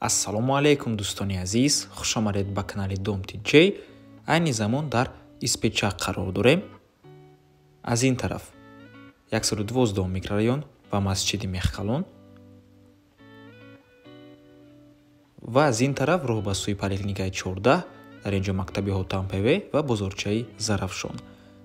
ассалому алейкум дӯстони азиз, хушомадед ба канали Domti J. Айни замон дар Испечак қарор дорем. Аз ин тараф 112 микрорайон ва масҷиди Мехкалон ва аз ин тараф роҳ ба сӯи поликлиникаи 14 дар инҷо мактаби Ҳотампеве ва бозорчаи Зарафшон.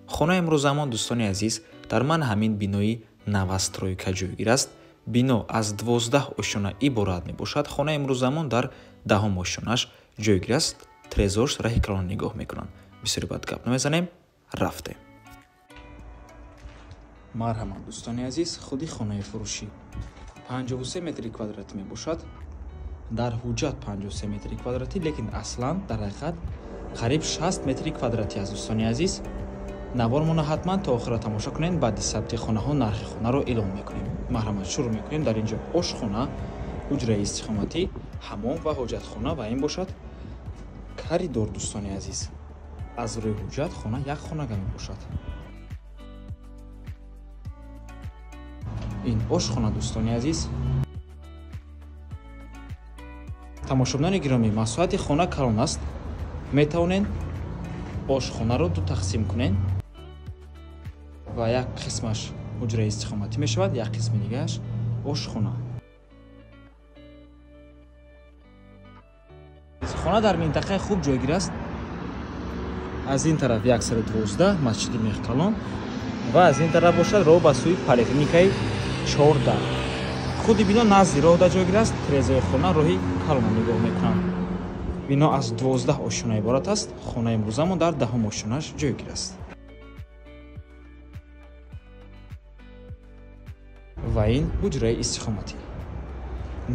Хонаи имрӯзамон дӯстони азиз дар ман ҳамин бинои навастройка ҷойгир аст. бино аз 12 ошона иборат мебошад. хонаи имрӯзамон дар 10 ошонаш ҷойгир аст. трезорш раҳи калон нигоҳ мекунанд. бисёри бад гап намезанем, рафтем. марҳамат дӯстони азиз, худи хонаи фурӯшӣ 53 метри квадратӣ мебошад. дар ҳуҷҷат 53 метри квадратӣ, лекин аслан дар ҳақиқат қариб 60 метри квадратӣ аст. дӯстони азиз, навормона ҳатман то охира тамошо кунед. баъди сабти хонаҳо нархи хонаро эълон мекунем. марҳамат, шурӯъ мекунем. дар инҷо ошхона, ҳуҷраи истиқоматӣ, ҳаммом ва ҳоҷатхона ва ин бошад коридор. дӯстони азиз, аз рӯи ҳуҷҷат хона як хонага мебошад. ин ошхона дӯстони азиз. тамошобинони гиромӣ, масоҳати хона калон аст. метавонед ошхонаро ду тақсим кунед ва як қисмаш ҳуҷраи истиқоматӣ мешавад, як қисми дигааш ошхона. хона дар минтақаи хуб ҷойгир аст. аз ин тараф 112 масҷиди Мехкалон ва аз ин тараф бошад роҳ ба сӯи поликлиникаи 14. худи бино назди роҳ да ҷойгир аст. трезои хона роҳи калон нигоҳ мекунанд. бино аз 12 ошона иборат аст. хонаи имрӯзамон дар 10 ошонаш ҷойгир аст. ва ин ҳуҷраи истиқоматӣ.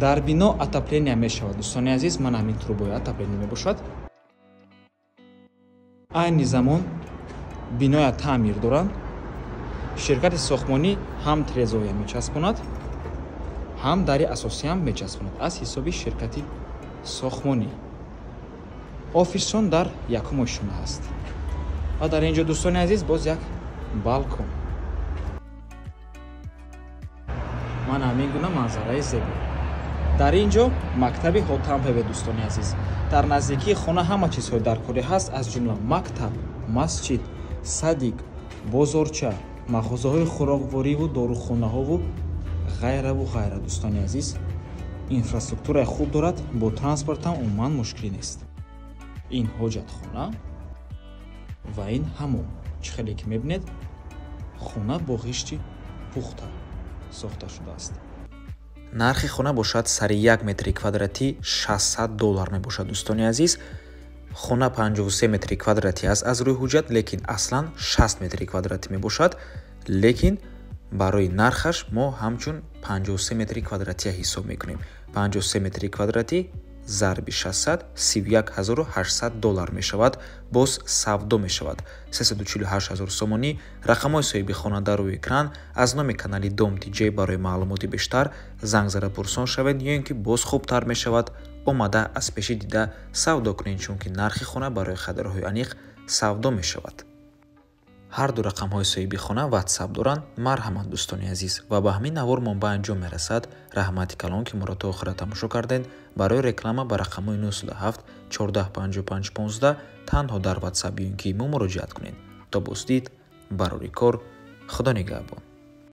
дар бино отопления мешавад. дӯстони азиз, ман ҳамин трубои отопления мебошад. айни замон биноя таъмир доранд. ширкати сохтмонӣ ҳам трезоя мечаспонад, ҳам дари асосиам мечаспонад аз ҳисоби ширкати сохтмонӣ. офисон дар якум ошона аст. ва дар инҷо дӯстони азиз боз як балкон. ман ҳамин гуна манзараи зебо. дар инҷо мактаби Ҳотампеве дӯстони азиз. дар наздикии хона ҳама чизҳои даркорӣ ҳаст, аз ҷумла мактаб, масҷид, садик, бозорча, мағозаҳои хӯроквориву дорухонаҳову ғайраву ғайра. дӯстони азиз, инфраструктураи хуб дорад, бо транспортам умуман мушкилӣ нест. ин ҳоҷатхона ва ин ҳаммом. чӣ хеле ки мебинед, хона бо ғишти пухта сохта шудааст. нархи хона бошад сари 1 метри квадратӣ $600 мебошад. дӯстони азиз, хона 53 метри квадратӣ аст аз рӯи ҳуҷҷат, лекин аслан 60 метри квадратӣ мебошад. лекин барои нархаш мо ҳамчун 53 метри квадратия ҳисоб мекунем. 53 метри квадратӣ зарби 600 $31800 мешавад. боз савдо мешавад. 348 000 сомонӣ. рақамҳои соҳиби хона дар рӯи экран. аз номи канали Domti J барои маълумоти бештар занг зада пурсон шавед, ё ин ки боз хубтар мешавад омада аз пеши дида савдо кунед, чунки нархи хона барои харидароҳои аниқ савдо мешавад. ҳар ду рақамҳои соҳиби хона ватсап доранд. марҳамат дӯстони азиз, ва ба ҳамин навормон ба анҷом мерасад. раҳмати калон ки моро то охира тамошо кардед. барои реклама ба рақамҳои 97 14 55 15 танҳо дар ватсап ё ин ки имо муроҷиат кунед. то боздид, барори кор. худо нигаҳбон.